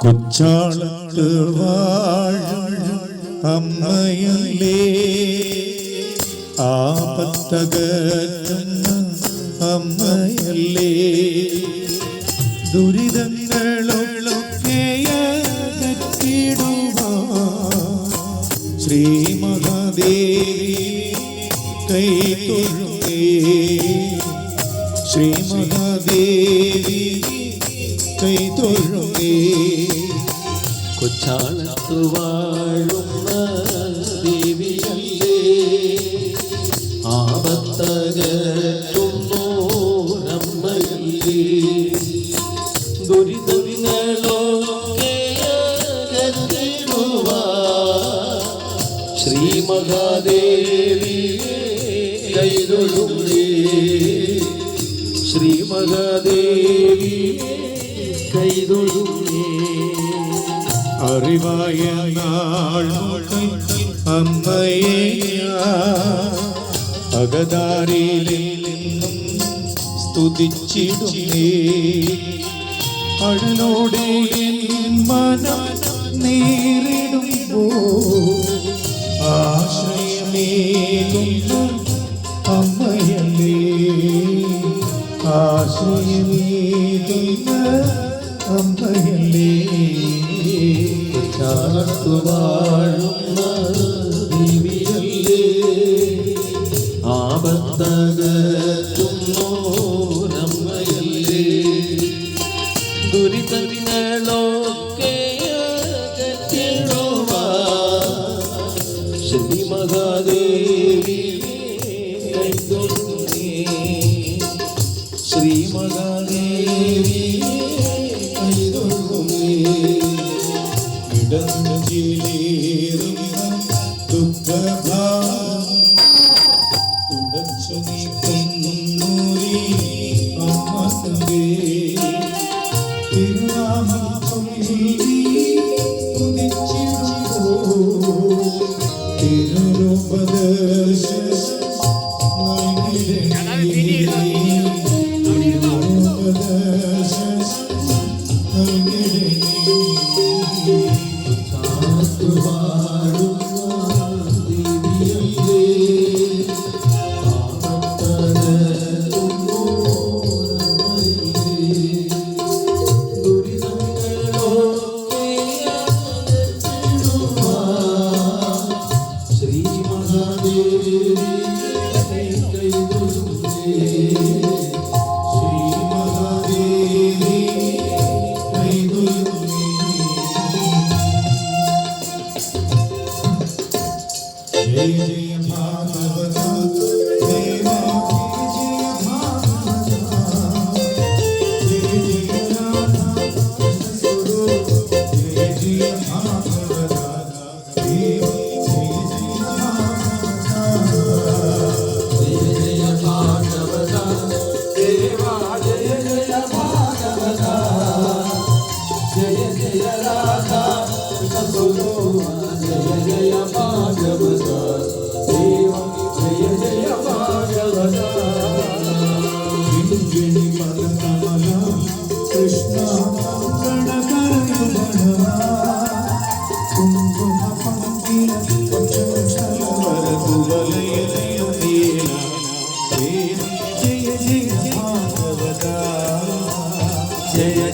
കൊച്ചാളത്ത് വാഴും അമ്മയല്ലേ, ആപത്തകറ്റുന്ന അമ്മയല്ലേ, ദുരിതങ്ങളൊക്കെ ശ്രീ മഹാദേവി കൈതൊഴുകേ, ശ്രീ മഹാദേവി കൈതൊഴുകേ. കൊച്ചാളത്ത് വാഴുന്ന ദേവിയല്ലേ, ആപത്തകറ്റുന്നോരമ്മയല്ലേ, ദുരിതങ്ങളൊക്കെ ശ്രീ മഹാദേവി കൈതൊഴുകേ, ശ്രീ മഹാദേവി കൈതൊഴുകേ. അറിവായ നാളുകൾ അമ്മയെ അകതാരിൽ സ്തുതിച്ചിടുന്നേ, അഴലോടെ മനം നേരിടുമ്പോ ആശ്രയമേകുന്ന അമ്മയല്ലേ, ആശ്രയമേകുന്ന അമ്മയല്ലേ. കൊച്ചാളത്ത് വാഴുന്ന ദേവിയല്ലേ, ആപത്തകറ്റുന്നോരമ്മയല്ലേ, ദുരിതങ്ങളൊക്കെ ശ്രീ മഹാദേവി കൈതൊഴുകേ, ശ്രീ മഹാദേവി കൈതൊഴുകേ. ഇടനെഞ്ചിലേറുന്ന ദുഃഖഭാരം തുടച്ചു നീക്കുന്നൂരി അമ്മ തമ്പേ, തിരുനാമം ചൊല്ലി സ്തുതിച്ചിടുമ്പോ തിരുരൂപദർശനം നൽകിടണേ, തിരുരൂപദർശനം നൽകിടണേ. जय जय भागवता देवा, जय भागवता, जय जय राधा स्वरूप, जय जय भागवता देवा, जय जय भागवता, जय जय भागवता देवा, जय जय भागवता, जय जय राधा स्वरूप, जय जय भागवता देवा, जय जय भागवता. कृष्ण कुंकुम पंकिल जय जय भागवता जय